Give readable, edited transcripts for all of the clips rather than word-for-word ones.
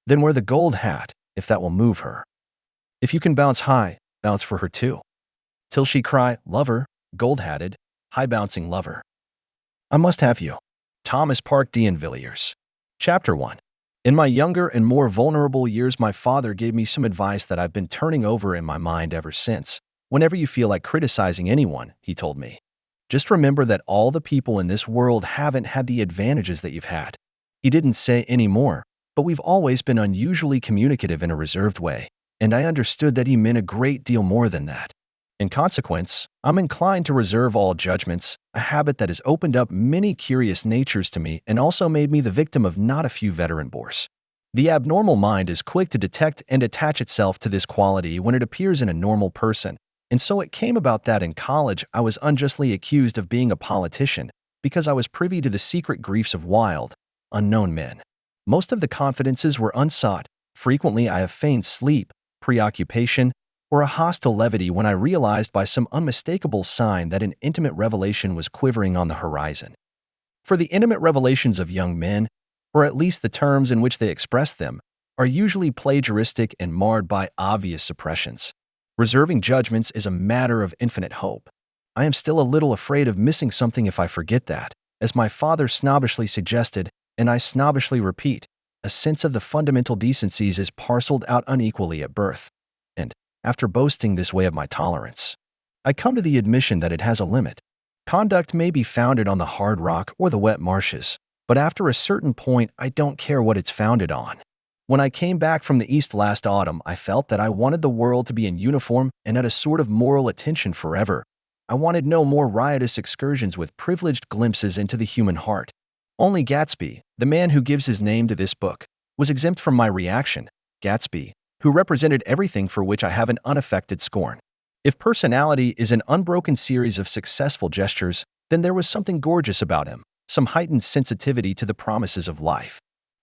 Then wear the gold hat, if that will move her. If you can bounce high, bounce for her too. Till she cry, lover, gold-hatted, high-bouncing lover. I must have you. Thomas Park D'Invilliers. Chapter 1. In my younger and more vulnerable years, my father gave me some advice that I've been turning over in my mind ever since. Whenever you feel like criticizing anyone, he told me, just remember that all the people in this world haven't had the advantages that you've had. He didn't say any more, but we've always been unusually communicative in a reserved way, and I understood that he meant a great deal more than that. In consequence, I'm inclined to reserve all judgments, a habit that has opened up many curious natures to me and also made me the victim of not a few veteran bores. The abnormal mind is quick to detect and attach itself to this quality when it appears in a normal person, and so it came about that in college I was unjustly accused of being a politician because I was privy to the secret griefs of wild, unknown men. Most of the confidences were unsought. Frequently I have feigned sleep, preoccupation, or a hostile levity when I realized by some unmistakable sign that an intimate revelation was quivering on the horizon. For the intimate revelations of young men, or at least the terms in which they express them, are usually plagiaristic and marred by obvious suppressions. Reserving judgments is a matter of infinite hope. I am still a little afraid of missing something if I forget that, as my father snobbishly suggested, and I snobbishly repeat, a sense of the fundamental decencies is parceled out unequally at birth. And, after boasting this way of my tolerance, I come to the admission that it has a limit. Conduct may be founded on the hard rock or the wet marshes, but after a certain point, I don't care what it's founded on. When I came back from the East last autumn, I felt that I wanted the world to be in uniform and at a sort of moral attention forever. I wanted no more riotous excursions with privileged glimpses into the human heart. Only Gatsby, the man who gives his name to this book, was exempt from my reaction. Gatsby, who represented everything for which I have an unaffected scorn. If personality is an unbroken series of successful gestures, then there was something gorgeous about him, some heightened sensitivity to the promises of life.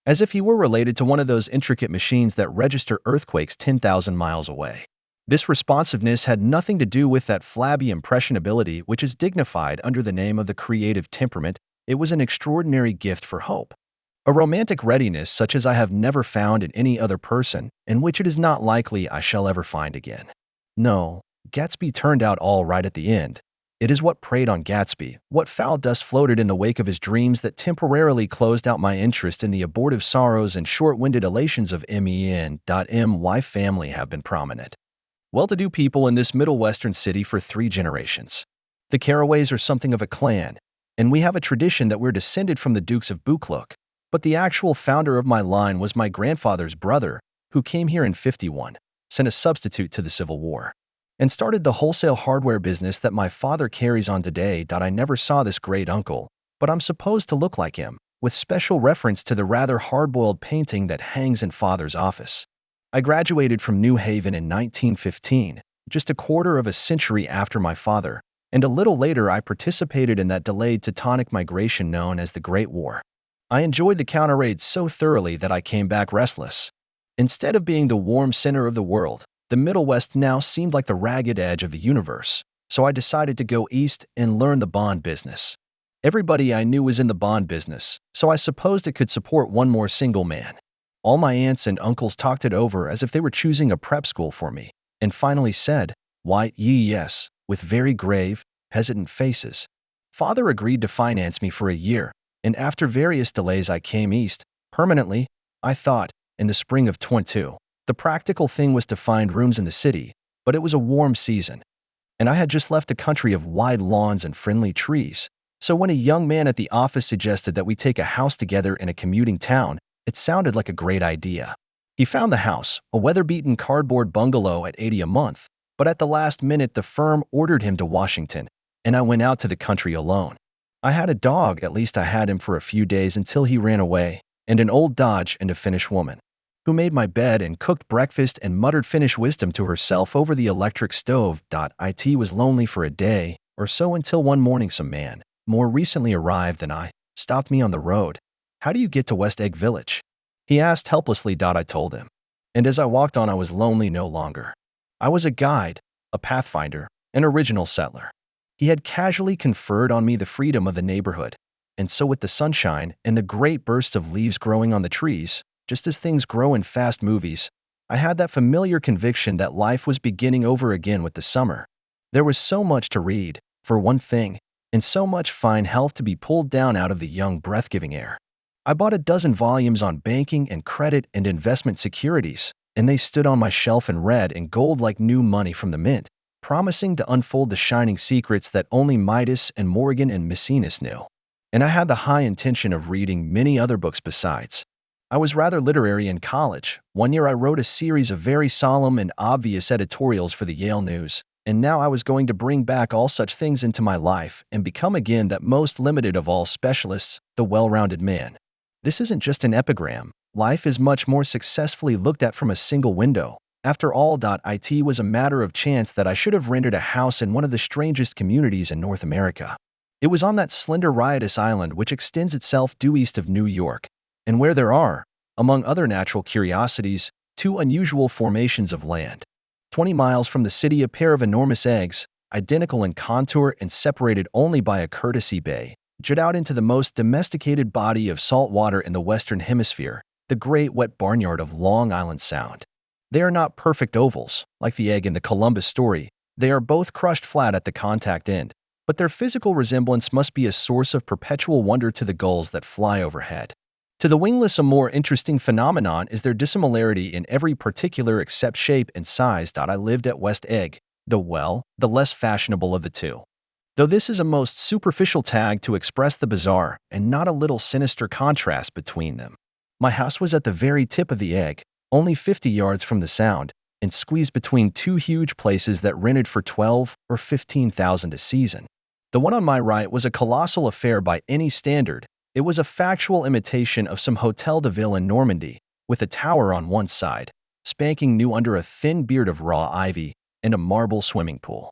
As if he were related to one of those intricate machines that register earthquakes 10,000 miles away. This responsiveness had nothing to do with that flabby impressionability which is dignified under the name of the creative temperament. It was an extraordinary gift for hope. A romantic readiness such as I have never found in any other person, and which it is not likely I shall ever find again. No, Gatsby turned out all right at the end. It is what preyed on Gatsby, what foul dust floated in the wake of his dreams that temporarily closed out my interest in the abortive sorrows and short-winded elations of my family have been prominent. Well-to-do people in this Middle Western city for 3 generations. The Carraways are something of a clan, and we have a tradition that we're descended from the Dukes of Buccleuch. But the actual founder of my line was my grandfather's brother, who came here in '51, sent a substitute to the Civil War, and started the wholesale hardware business that my father carries on today. I never saw this great uncle, but I'm supposed to look like him, with special reference to the rather hard-boiled painting that hangs in father's office. I graduated from New Haven in 1915, just a quarter of a century after my father, and a little later I participated in that delayed Teutonic migration known as the Great War. I enjoyed the counter-raid so thoroughly that I came back restless. Instead of being the warm center of the world, the Middle West now seemed like the ragged edge of the universe, so I decided to go east and learn the bond business. Everybody I knew was in the bond business, so I supposed it could support one more single man. All my aunts and uncles talked it over as if they were choosing a prep school for me, and finally said, "Why, yes," with very grave, hesitant faces. Father agreed to finance me for a year, and after various delays I came east, permanently, I thought, in the spring of '22. The practical thing was to find rooms in the city, but it was a warm season, and I had just left a country of wide lawns and friendly trees. So when a young man at the office suggested that we take a house together in a commuting town, it sounded like a great idea. He found the house, a weather-beaten cardboard bungalow at $80 a month, but at the last minute the firm ordered him to Washington, and I went out to the country alone. I had a dog, at least I had him for a few days until he ran away, and an old Dodge and a Finnish woman, who made my bed and cooked breakfast and muttered Finnish wisdom to herself over the electric stove. It was lonely for a day or so until one morning some man, more recently arrived than I, stopped me on the road. "How do you get to West Egg Village?" he asked helplessly. I told him, and as I walked on I was lonely no longer. I was a guide, a pathfinder, an original settler. He had casually conferred on me the freedom of the neighborhood, and so with the sunshine and the great burst of leaves growing on the trees, Just as things grow in fast movies, I had that familiar conviction that life was beginning over again with the summer. There was so much to read, for one thing, and so much fine health to be pulled down out of the young, breath-giving air. I bought a dozen volumes on banking and credit and investment securities, and they stood on my shelf in red and gold like new money from the mint, promising to unfold the shining secrets that only Midas and Morgan and Maecenas knew. And I had the high intention of reading many other books besides. I was rather literary in college. One year I wrote a series of very solemn and obvious editorials for the Yale News, and now I was going to bring back all such things into my life and become again that most limited of all specialists, the well-rounded man. This isn't just an epigram. Life is much more successfully looked at from a single window. After all, it was a matter of chance that I should have rented a house in one of the strangest communities in North America. It was on that slender riotous island which extends itself due east of New York, and where there are, among other natural curiosities, two unusual formations of land. 20 miles from the city, a pair of enormous eggs, identical in contour and separated only by a courtesy bay, jut out into the most domesticated body of salt water in the Western Hemisphere, the great wet barnyard of Long Island Sound. They are not perfect ovals, like the egg in the Columbus story. They are both crushed flat at the contact end, but their physical resemblance must be a source of perpetual wonder to the gulls that fly overhead. To the wingless, a more interesting phenomenon is their dissimilarity in every particular except shape and size. I lived at West Egg, the less fashionable of the two. Though this is a most superficial tag to express the bizarre and not a little sinister contrast between them. My house was at the very tip of the egg, only 50 yards from the Sound, and squeezed between two huge places that rented for $12,000 or $15,000 a season. The one on my right was a colossal affair by any standard. It was a factual imitation of some Hotel de Ville in Normandy, with a tower on one side, spanking new under a thin beard of raw ivy, and a marble swimming pool,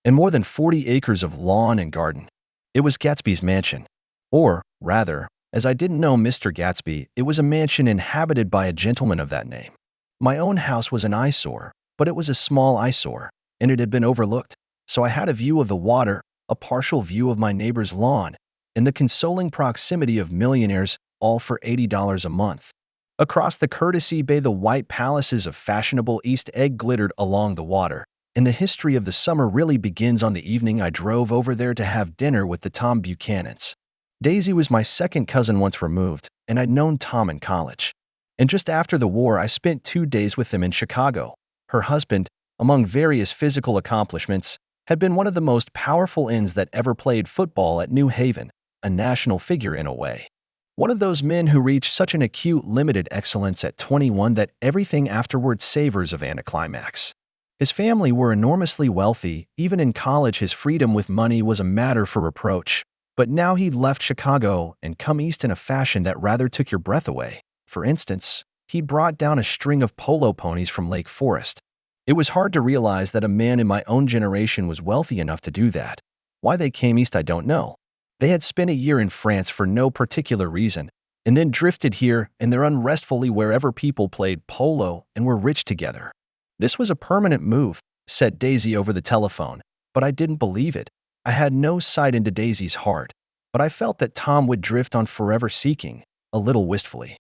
and more than 40 acres of lawn and garden. It was Gatsby's mansion. Or, rather, as I didn't know Mr. Gatsby, it was a mansion inhabited by a gentleman of that name. My own house was an eyesore, but it was a small eyesore, and it had been overlooked, so I had a view of the water, a partial view of my neighbor's lawn, and the consoling proximity of millionaires, all for $80 a month. Across the courtesy bay, the white palaces of fashionable East Egg glittered along the water, and the history of the summer really begins on the evening I drove over there to have dinner with the Tom Buchanans. Daisy was my second cousin once removed, and I'd known Tom in college. And just after the war, I spent 2 days with them in Chicago. Her husband, among various physical accomplishments, had been one of the most powerful ends that ever played football at New Haven, a national figure in a way. One of those men who reach such an acute limited excellence at 21 that everything afterward savors of anticlimax. His family were enormously wealthy. Even in college, his freedom with money was a matter for reproach. But now he'd left Chicago and come east in a fashion that rather took your breath away. For instance, he'd brought down a string of polo ponies from Lake Forest. It was hard to realize that a man in my own generation was wealthy enough to do that. Why they came east, I don't know. They had spent a year in France for no particular reason, and then drifted here and there unrestfully wherever people played polo and were rich together. This was a permanent move, said Daisy over the telephone, but I didn't believe it. I had no sight into Daisy's heart, but I felt that Tom would drift on forever seeking, a little wistfully,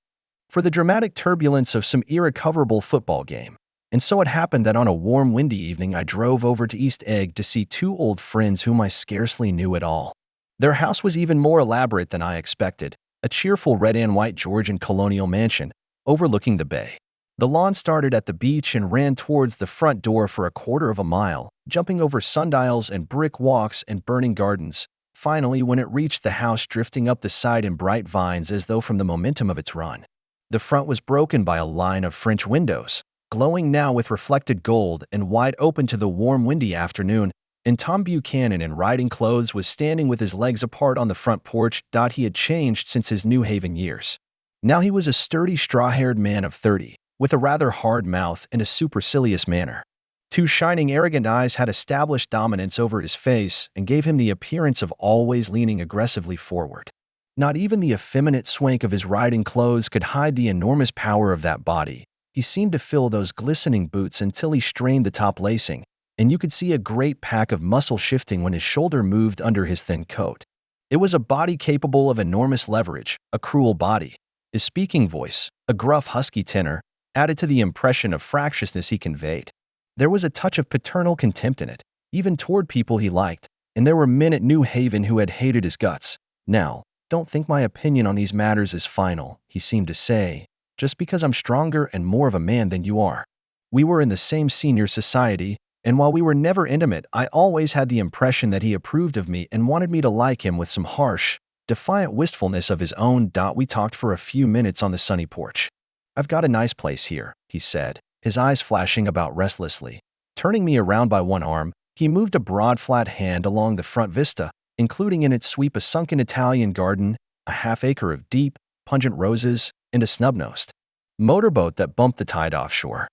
for the dramatic turbulence of some irrecoverable football game. And so it happened that on a warm, windy evening I drove over to East Egg to see two old friends whom I scarcely knew at all. Their house was even more elaborate than I expected, a cheerful red and white Georgian colonial mansion, overlooking the bay. The lawn started at the beach and ran towards the front door for a quarter of a mile, jumping over sundials and brick walks and burning gardens. Finally, when it reached the house, drifting up the side in bright vines as though from the momentum of its run. The front was broken by a line of French windows, glowing now with reflected gold and wide open to the warm, windy afternoon, and Tom Buchanan in riding clothes was standing with his legs apart on the front porch. He had changed since his New Haven years. Now he was a sturdy, straw-haired man of 30, with a rather hard mouth and a supercilious manner. Two shining, arrogant eyes had established dominance over his face and gave him the appearance of always leaning aggressively forward. Not even the effeminate swank of his riding clothes could hide the enormous power of that body. He seemed to fill those glistening boots until he strained the top lacing, and you could see a great pack of muscle shifting when his shoulder moved under his thin coat. It was a body capable of enormous leverage, a cruel body. His speaking voice, A gruff, husky tenor added to the impression of fractiousness he conveyed. There was a touch of paternal contempt in it, even toward people he liked, and there were men at New Haven who had hated his guts. Now, don't think my opinion on these matters is final, he seemed to say, just because I'm stronger and more of a man than you are. We were in the same senior society, and while we were never intimate, I always had the impression that he approved of me and wanted me to like him with some harsh, defiant wistfulness of his own. We talked for a few minutes on the sunny porch. I've got a nice place here, he said, his eyes flashing about restlessly. Turning me around by one arm, he moved a broad flat hand along the front vista, including in its sweep a sunken Italian garden, a half-acre of deep, pungent roses, and a snub-nosed motorboat that bumped the tide offshore.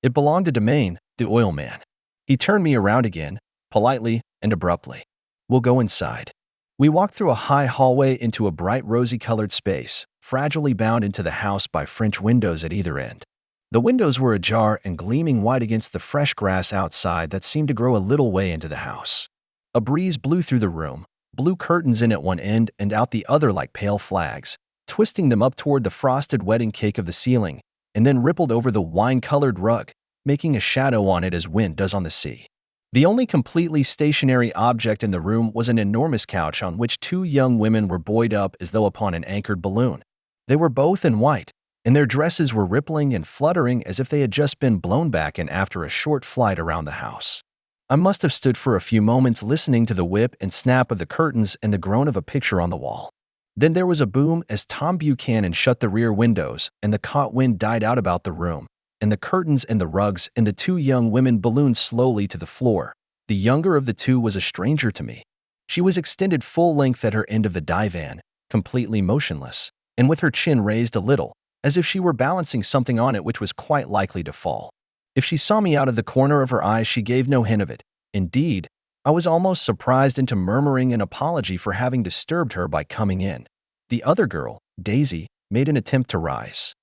It belonged to Domain, the oil man. He turned me around again, politely and abruptly. We'll go inside. We walked through a high hallway into a bright rosy-colored space, fragilely bound into the house by French windows at either end. The windows were ajar and gleaming white against the fresh grass outside that seemed to grow a little way into the house. A breeze blew through the room, blew curtains in at one end and out the other like pale flags, twisting them up toward the frosted wedding cake of the ceiling, and then rippled over the wine-colored rug, making a shadow on it as wind does on the sea. The only completely stationary object in the room was an enormous couch on which two young women were buoyed up as though upon an anchored balloon. They were both in white, and their dresses were rippling and fluttering as if they had just been blown back in after a short flight around the house. I must have stood for a few moments listening to the whip and snap of the curtains and the groan of a picture on the wall. Then there was a boom as Tom Buchanan shut the rear windows, and the caught wind died out about the room, and the curtains and the rugs and the two young women ballooned slowly to the floor. The younger of the two was a stranger to me. She was extended full length at her end of the divan, completely motionless, and with her chin raised a little, as if she were balancing something on it which was quite likely to fall. If she saw me out of the corner of her eyes, she gave no hint of it. Indeed, I was almost surprised into murmuring an apology for having disturbed her by coming in. The other girl, Daisy, made an attempt to rise.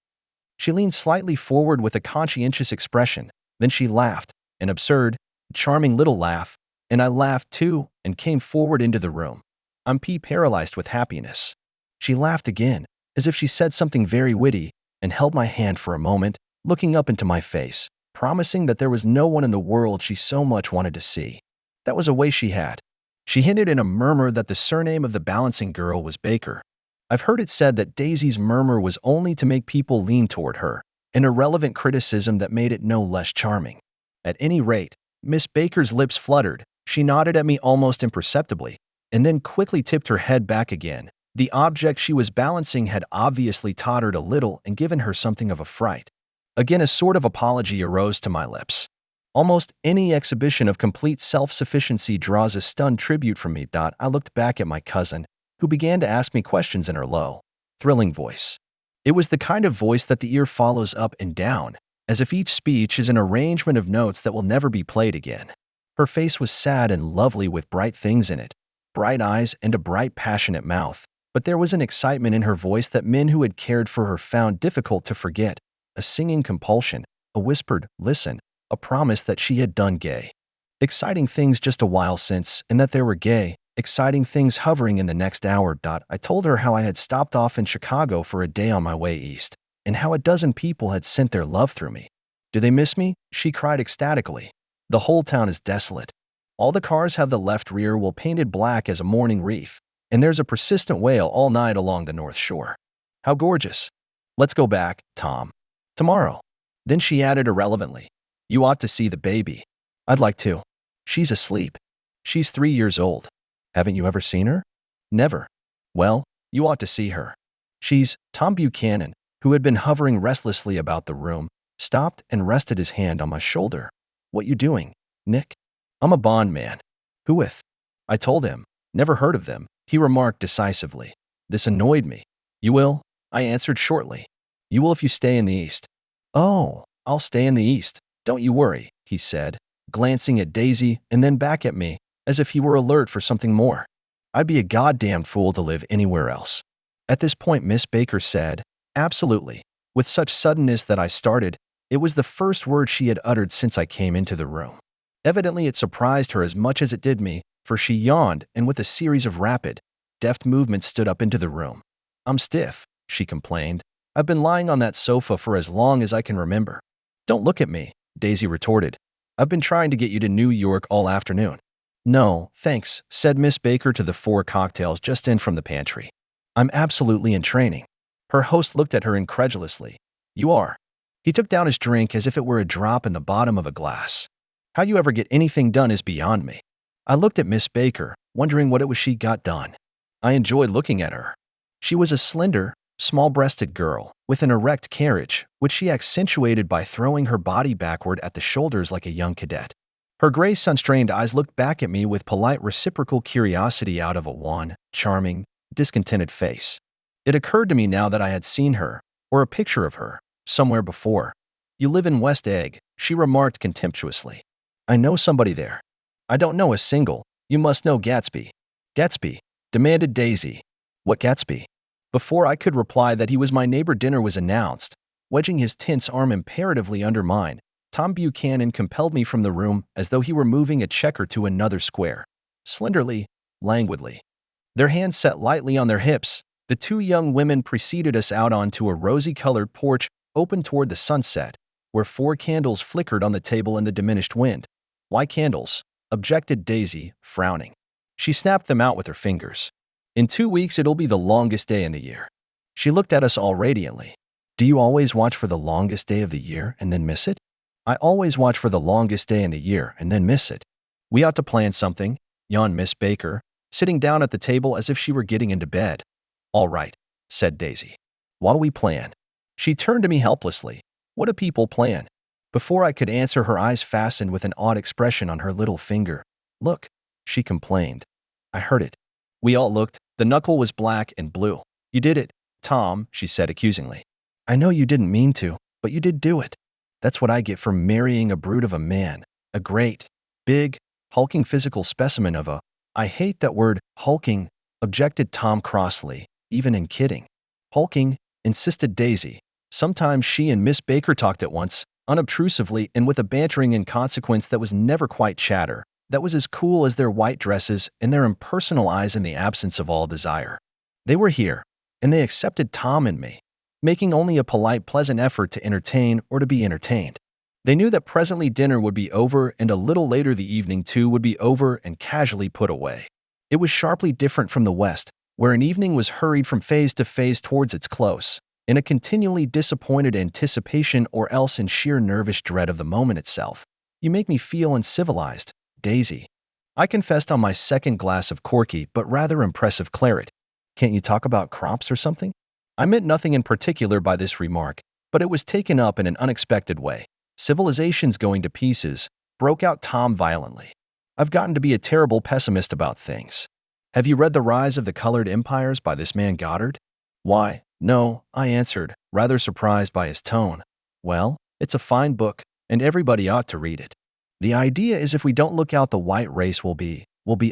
She leaned slightly forward with a conscientious expression. Then she laughed, an absurd, charming little laugh, and I laughed too and came forward into the room. I'm paralyzed with happiness. She laughed again, as if she said something very witty, and held my hand for a moment, looking up into my face, promising that there was no one in the world she so much wanted to see. That was a way she had. She hinted in a murmur that the surname of the balancing girl was Baker. I've heard it said that Daisy's murmur was only to make people lean toward her, an irrelevant criticism that made it no less charming. At any rate, Miss Baker's lips fluttered, she nodded at me almost imperceptibly, and then quickly tipped her head back again. The object she was balancing had obviously tottered a little and given her something of a fright. Again a sort of apology arose to my lips. Almost any exhibition of complete self-sufficiency draws a stunned tribute from me. I looked back at my cousin, who began to ask me questions in her low, thrilling voice. It was the kind of voice that the ear follows up and down, as if each speech is an arrangement of notes that will never be played again. Her face was sad and lovely with bright things in it, bright eyes and a bright passionate mouth, but there was an excitement in her voice that men who had cared for her found difficult to forget, a singing compulsion, a whispered, listen, a promise that she had done gay, exciting things just a while since, and that there were gay, exciting things hovering in the next hour. I told her how I had stopped off in Chicago for a day on my way east, and how a dozen people had sent their love through me. Do they miss me? She cried ecstatically. The whole town is desolate. All the cars have the left rear wheel painted black as a mourning wreath, and there's a persistent wail all night along the North Shore. How gorgeous. Let's go back, Tom. Tomorrow. Then she added irrelevantly, you ought to see the baby. I'd like to. She's asleep. She's 3 years old. Haven't you ever seen her? Never. Well, you ought to see her. She's Tom Buchanan, who had been hovering restlessly about the room, stopped and rested his hand on my shoulder. What you doing, Nick? I'm a bond man. Who with? I told him. Never heard of them, he remarked decisively. This annoyed me. You will? I answered shortly. You will if you stay in the East. Oh, I'll stay in the East. Don't you worry, he said, glancing at Daisy and then back at me, as if he were alert for something more. I'd be a goddamned fool to live anywhere else. At this point, Miss Baker said, absolutely, with such suddenness that I started. It was the first word she had uttered since I came into the room. Evidently it surprised her as much as it did me, for she yawned and with a series of rapid, deft movements stood up into the room. I'm stiff, she complained. I've been lying on that sofa for as long as I can remember. Don't look at me, Daisy retorted. I've been trying to get you to New York all afternoon. No, thanks, said Miss Baker to the 4 cocktails just in from the pantry. I'm absolutely in training. Her host looked at her incredulously. You are. He took down his drink as if it were a drop in the bottom of a glass. How you ever get anything done is beyond me. I looked at Miss Baker, wondering what it was she got done. I enjoyed looking at her. She was a slender, small-breasted girl with an erect carriage, which she accentuated by throwing her body backward at the shoulders like a young cadet. Her gray sun-strained eyes looked back at me with polite reciprocal curiosity out of a wan, charming, discontented face. It occurred to me now that I had seen her, or a picture of her, somewhere before. You live in West Egg, she remarked contemptuously. I know somebody there. I don't know a single. You must know Gatsby. Gatsby, demanded Daisy. What Gatsby? Before I could reply that he was my neighbor, dinner was announced. Wedging his tense arm imperatively under mine, Tom Buchanan compelled me from the room as though he were moving a checker to another square. Slenderly, languidly. Their hands set lightly on their hips, the 2 young women preceded us out onto a rosy-colored porch open toward the sunset, where 4 candles flickered on the table in the diminished wind. Why candles? Objected Daisy, frowning. She snapped them out with her fingers. In 2 weeks it'll be the longest day in the year. She looked at us all radiantly. Do you always watch for the longest day of the year and then miss it? I always watch for the longest day in the year and then miss it. We ought to plan something, yawned Miss Baker, sitting down at the table as if she were getting into bed. All right, said Daisy. What do we plan? She turned to me helplessly. What do people plan? Before I could answer, her eyes fastened with an odd expression on her little finger. Look, she complained. I heard it. We all looked. The knuckle was black and blue. You did it, Tom, she said accusingly. I know you didn't mean to, but you did do it. That's what I get for marrying a brute of a man, a great, big, hulking physical specimen of a— I hate that word, hulking, objected Tom crossly, even in kidding. Hulking, insisted Daisy. Sometimes she and Miss Baker talked at once, unobtrusively and with a bantering inconsequence that was never quite chatter, that was as cool as their white dresses and their impersonal eyes in the absence of all desire. They were here, and they accepted Tom and me, making only a polite, pleasant effort to entertain or to be entertained. They knew that presently dinner would be over and a little later the evening too would be over and casually put away. It was sharply different from the West, where an evening was hurried from phase to phase towards its close, in a continually disappointed anticipation or else in sheer nervous dread of the moment itself. You make me feel uncivilized, Daisy. I confessed on my second glass of corky but rather impressive claret. Can't you talk about crops or something? I meant nothing in particular by this remark, but it was taken up in an unexpected way. Civilization's going to pieces, broke out Tom violently. I've gotten to be a terrible pessimist about things. Have you read The Rise of the Colored Empires by this man Goddard? Why, no, I answered, rather surprised by his tone. Well, it's a fine book, and everybody ought to read it. The idea is if we don't look out, the white race will be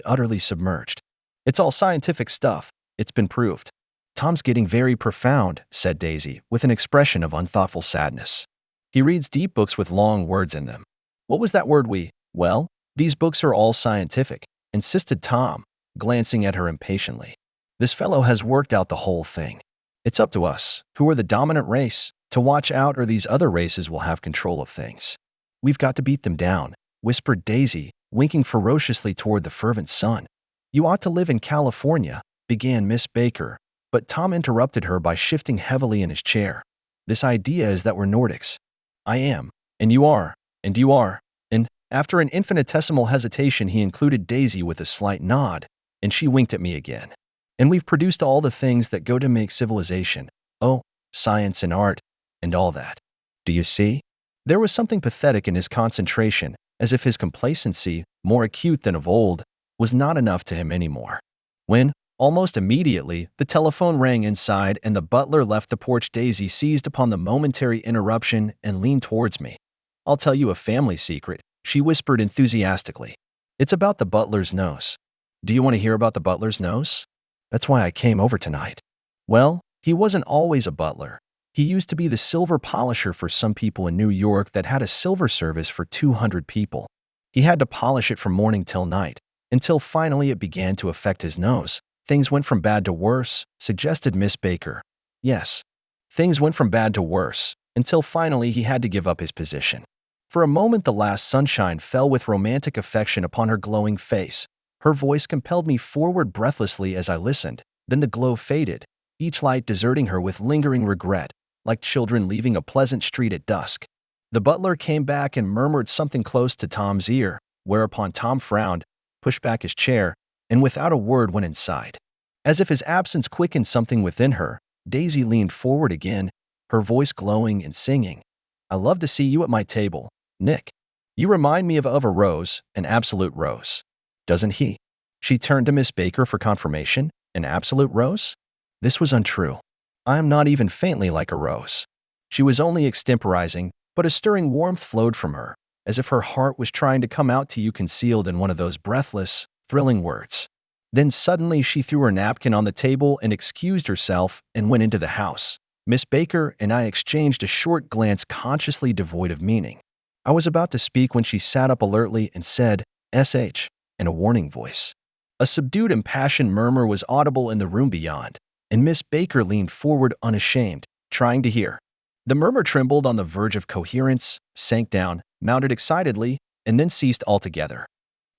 utterly submerged. It's all scientific stuff. It's been proved. Tom's getting very profound, said Daisy, with an expression of unthoughtful sadness. He reads deep books with long words in them. What was that word well, these books are all scientific, insisted Tom, glancing at her impatiently. This fellow has worked out the whole thing. It's up to us, who are the dominant race, to watch out or these other races will have control of things. We've got to beat them down, whispered Daisy, winking ferociously toward the fervent sun. You ought to live in California, began Miss Baker, but Tom interrupted her by shifting heavily in his chair. This idea is that we're Nordics. I am, and you are, and you are, and after an infinitesimal hesitation he included Daisy with a slight nod, and she winked at me again. And we've produced all the things that go to make civilization, oh, science and art, and all that. Do you see? There was something pathetic in his concentration, as if his complacency, more acute than of old, was not enough to him anymore. When, almost immediately, the telephone rang inside and the butler left the porch, Daisy seized upon the momentary interruption and leaned towards me. I'll tell you a family secret, she whispered enthusiastically. It's about the butler's nose. Do you want to hear about the butler's nose? That's why I came over tonight. Well, he wasn't always a butler. He used to be the silver polisher for some people in New York that had a silver service for 200 people. He had to polish it from morning till night, until finally it began to affect his nose. Things went from bad to worse, suggested Miss Baker. Yes. Things went from bad to worse, until finally he had to give up his position. For a moment the last sunshine fell with romantic affection upon her glowing face. Her voice compelled me forward breathlessly as I listened. Then the glow faded, each light deserting her with lingering regret, like children leaving a pleasant street at dusk. The butler came back and murmured something close to Tom's ear, whereupon Tom frowned, pushed back his chair, and without a word went inside. As if his absence quickened something within her, Daisy leaned forward again, her voice glowing and singing, "I love to see you at my table, Nick. You remind me of a rose, an absolute rose. Doesn't he?" She turned to Miss Baker for confirmation. An absolute rose? This was untrue. I am not even faintly like a rose. She was only extemporizing, but a stirring warmth flowed from her, as if her heart was trying to come out to you concealed in one of those breathless, thrilling words. Then suddenly she threw her napkin on the table and excused herself and went into the house. Miss Baker and I exchanged a short glance consciously devoid of meaning. I was about to speak when she sat up alertly and said, "SH," in a warning voice. A subdued impassioned murmur was audible in the room beyond, and Miss Baker leaned forward unashamed, trying to hear. The murmur trembled on the verge of coherence, sank down, mounted excitedly, and then ceased altogether.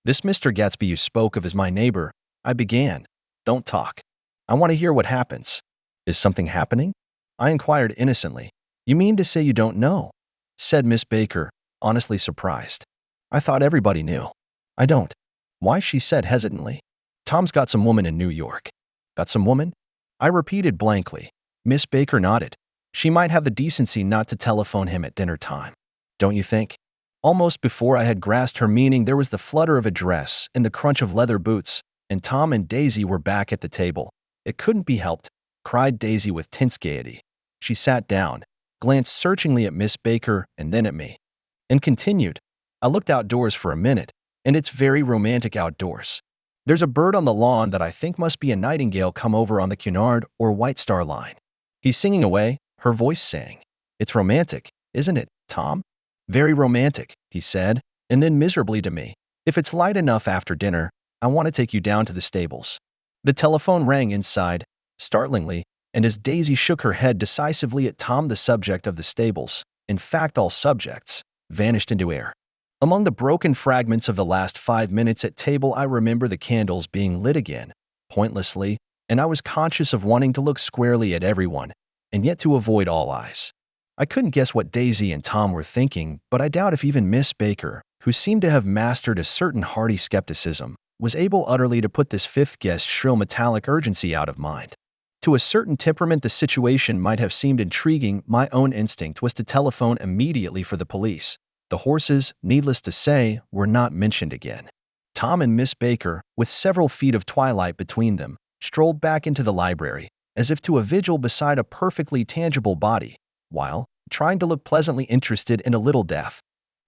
"This Mr. Gatsby you spoke of is my neighbor," I began. "Don't talk. I want to hear what happens." "Is something happening?" I inquired innocently. "You mean to say you don't know?" said Miss Baker, honestly surprised. "I thought everybody knew." "I don't." "Why?" she said hesitantly. "Tom's got some woman in New York." "Got some woman?" I repeated blankly. Miss Baker nodded. "She might have the decency not to telephone him at dinner time. Don't you think?" Almost before I had grasped her meaning, there was the flutter of a dress and the crunch of leather boots, and Tom and Daisy were back at the table. "It couldn't be helped," cried Daisy with tense gaiety. She sat down, glanced searchingly at Miss Baker and then at me, and continued, "I looked outdoors for a minute, and it's very romantic outdoors. There's a bird on the lawn that I think must be a nightingale come over on the Cunard or White Star line. He's singing away," her voice sang. "It's romantic, isn't it, Tom?" "Very romantic," he said, and then miserably to me, "If it's light enough after dinner, I want to take you down to the stables." The telephone rang inside, startlingly, and as Daisy shook her head decisively at Tom, the subject of the stables, in fact all subjects, vanished into air. Among the broken fragments of the last 5 minutes at table, I remember the candles being lit again, pointlessly, and I was conscious of wanting to look squarely at everyone, and yet to avoid all eyes. I couldn't guess what Daisy and Tom were thinking, but I doubt if even Miss Baker, who seemed to have mastered a certain hearty skepticism, was able utterly to put this fifth guest's shrill metallic urgency out of mind. To a certain temperament the situation might have seemed intriguing. My own instinct was to telephone immediately for the police. The horses, needless to say, were not mentioned again. Tom and Miss Baker, with several feet of twilight between them, strolled back into the library, as if to a vigil beside a perfectly tangible body, while, trying to look pleasantly interested and a little deaf,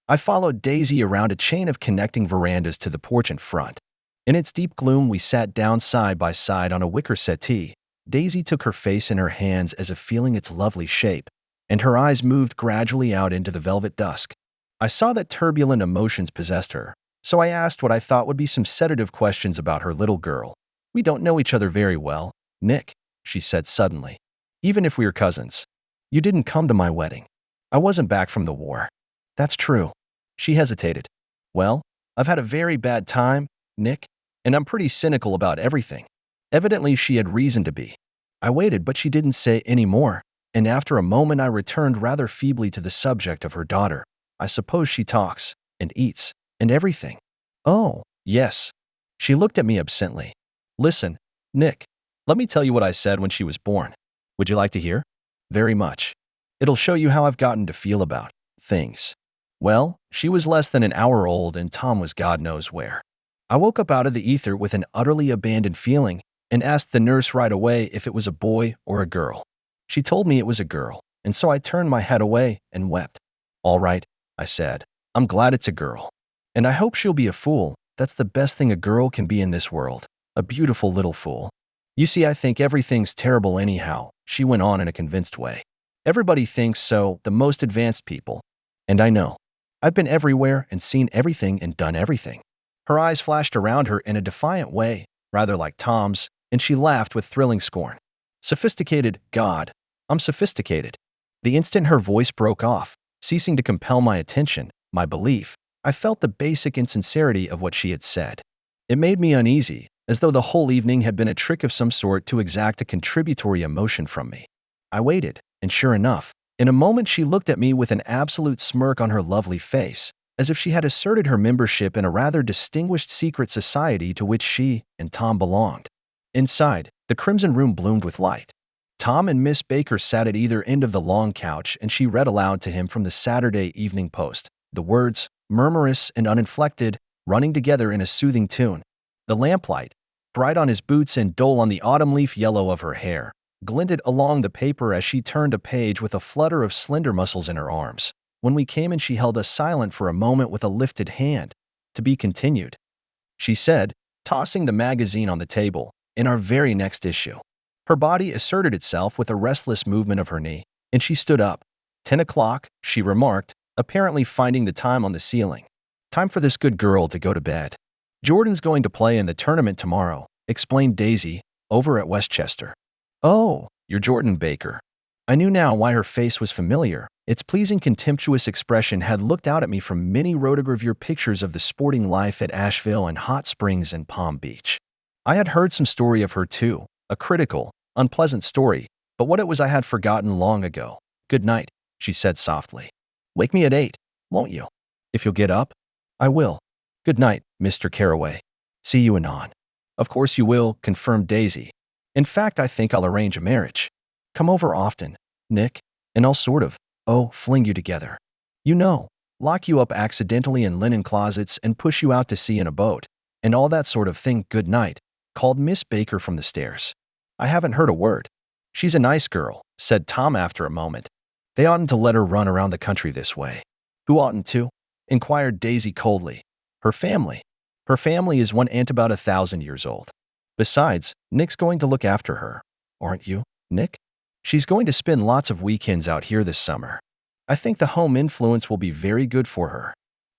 I followed Daisy around a chain of connecting verandas to the porch in front. In its deep gloom we sat down side by side on a wicker settee. Daisy took her face in her hands as if feeling its lovely shape, and her eyes moved gradually out into the velvet dusk. I saw that turbulent emotions possessed her, so I asked what I thought would be some sedative questions about her little girl. "We don't know each other very well, Nick," she said suddenly. "Even if we are cousins. You didn't come to my wedding. I wasn't back from the war." "That's true." She hesitated. "Well, I've had a very bad time, Nick, and I'm pretty cynical about everything." Evidently she had reason to be. I waited, but she didn't say any more, and after a moment I returned rather feebly to the subject of her daughter. "I suppose she talks, and eats, and everything." "Oh, yes." She looked at me absently. "Listen, Nick, let me tell you what I said when she was born. Would you like to hear?" "Very much. It'll show you how I've gotten to feel about things." Well, she was less than an hour old, and Tom was God knows where. I woke up out of the ether with an utterly abandoned feeling and asked the nurse right away if it was a boy or a girl. She told me it was a girl, and so I turned my head away and wept. "All right," I said. "I'm glad it's a girl. And I hope she'll be a fool. That's the best thing a girl can be in this world. A beautiful little fool. You see, I think everything's terrible anyhow," she went on in a convinced way. "Everybody thinks so, the most advanced people. And I know. I've been everywhere and seen everything and done everything." Her eyes flashed around her in a defiant way, rather like Tom's, and she laughed with thrilling scorn. "Sophisticated, God, I'm sophisticated. The instant her voice broke off, ceasing to compel my attention, my belief, I felt the basic insincerity of what she had said. It made me uneasy, as though the whole evening had been a trick of some sort to exact a contributory emotion from me. I waited, and sure enough, in a moment she looked at me with an absolute smirk on her lovely face, as if she had asserted her membership in a rather distinguished secret society to which she and Tom belonged. Inside, the Crimson Room bloomed with light. Tom and Miss Baker sat at either end of the long couch, and she read aloud to him from the Saturday Evening Post, the words, murmurous and uninflected, running together in a soothing tune. The lamplight, bright on his boots and dull on the autumn leaf yellow of her hair, glinted along the paper as she turned a page with a flutter of slender muscles in her arms. When we came in, she held us silent for a moment with a lifted hand. To be continued, she said, tossing the magazine on the table, in our very next issue. Her body asserted itself with a restless movement of her knee, and she stood up. 10 o'clock, she remarked, apparently finding the time on the ceiling. Time for this good girl to go to bed. Jordan's going to play in the tournament tomorrow, explained Daisy, over at Westchester. Oh, you're Jordan Baker. I knew now why her face was familiar. Its pleasing contemptuous expression had looked out at me from many rotogravure pictures of the sporting life at Asheville and Hot Springs and Palm Beach. I had heard some story of her too, a critical, unpleasant story, but what it was I had forgotten long ago. Good night, she said softly. Wake me at 8, won't you? If you'll get up? I will. Good night, Mr. Carraway. See you anon. Of course you will, confirmed Daisy. In fact, I think I'll arrange a marriage. Come over often, Nick, and I'll fling you together. You know, lock you up accidentally in linen closets and push you out to sea in a boat, and all that sort of thing. Good night, called Miss Baker from the stairs. I haven't heard a word. She's a nice girl, said Tom after a moment. They oughtn't to let her run around the country this way. Who oughtn't to? Inquired Daisy coldly. Her family. Her family is one aunt about 1,000 years old. Besides, Nick's going to look after her. Aren't you, Nick? She's going to spend lots of weekends out here this summer. I think the home influence will be very good for her.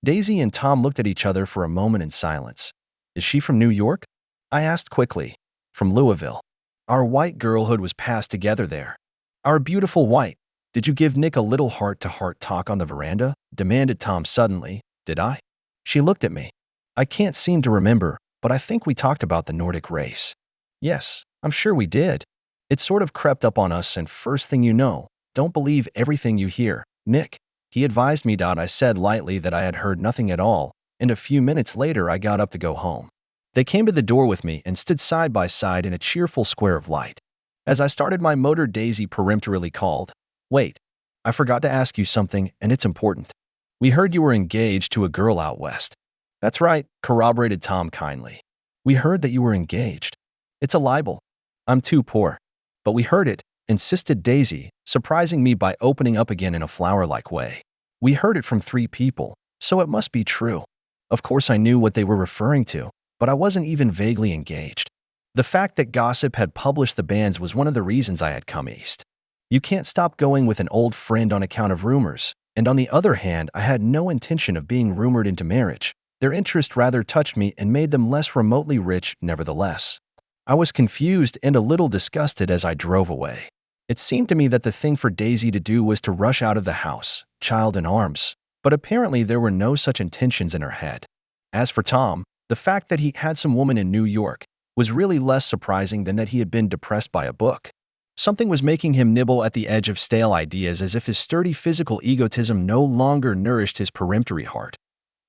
Daisy and Tom looked at each other for a moment in silence. Is she from New York? I asked quickly. From Louisville. Our white girlhood was passed together there. Our beautiful white. Did you give Nick a little heart-to-heart talk on the veranda? Demanded Tom suddenly. Did I? She looked at me. I can't seem to remember, but I think we talked about the Nordic race. Yes, I'm sure we did. It sort of crept up on us, and first thing you know, don't believe everything you hear, Nick. He advised me. I said lightly that I had heard nothing at all, and a few minutes later I got up to go home. They came to the door with me and stood side by side in a cheerful square of light. As I started my motor, Daisy peremptorily called, Wait, I forgot to ask you something, and it's important. We heard you were engaged to a girl out west. That's right, corroborated Tom kindly. We heard that you were engaged. It's a libel. I'm too poor. But we heard it, insisted Daisy, surprising me by opening up again in a flower-like way. We heard it from 3 people, so it must be true. Of course I knew what they were referring to, but I wasn't even vaguely engaged. The fact that gossip had published the banns was one of the reasons I had come east. You can't stop going with an old friend on account of rumors, and on the other hand, I had no intention of being rumored into marriage. Their interest rather touched me and made them less remotely rich, nevertheless. I was confused and a little disgusted as I drove away. It seemed to me that the thing for Daisy to do was to rush out of the house, child in arms, but apparently there were no such intentions in her head. As for Tom, the fact that he had some woman in New York was really less surprising than that he had been depressed by a book. Something was making him nibble at the edge of stale ideas, as if his sturdy physical egotism no longer nourished his peremptory heart.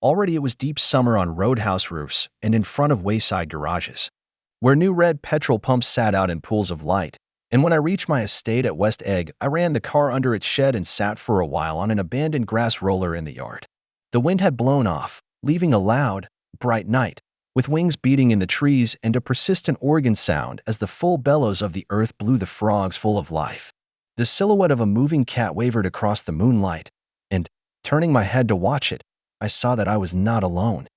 Already it was deep summer on roadhouse roofs and in front of wayside garages, where new red petrol pumps sat out in pools of light, and when I reached my estate at West Egg, I ran the car under its shed and sat for a while on an abandoned grass roller in the yard. The wind had blown off, leaving a loud, bright night, with wings beating in the trees and a persistent organ sound as the full bellows of the earth blew the frogs full of life. The silhouette of a moving cat wavered across the moonlight, and, turning my head to watch it, I saw that I was not alone.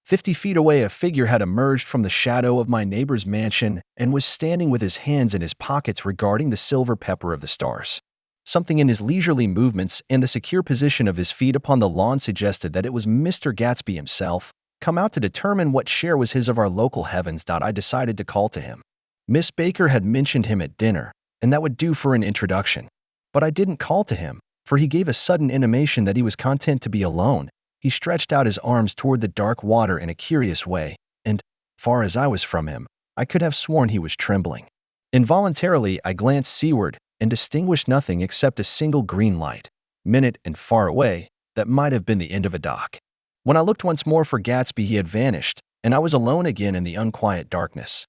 50 feet away, a figure had emerged from the shadow of my neighbor's mansion and was standing with his hands in his pockets regarding the silver pepper of the stars. Something in his leisurely movements and the secure position of his feet upon the lawn suggested that it was Mr. Gatsby himself, come out to determine what share was his of our local heavens. I decided to call to him. Miss Baker had mentioned him at dinner, and that would do for an introduction. But I didn't call to him, for he gave a sudden intimation that he was content to be alone. He stretched out his arms toward the dark water in a curious way, and, far as I was from him, I could have sworn he was trembling. Involuntarily, I glanced seaward and distinguished nothing except a single green light, minute and far away, that might have been the end of a dock. When I looked once more for Gatsby, he had vanished, and I was alone again in the unquiet darkness.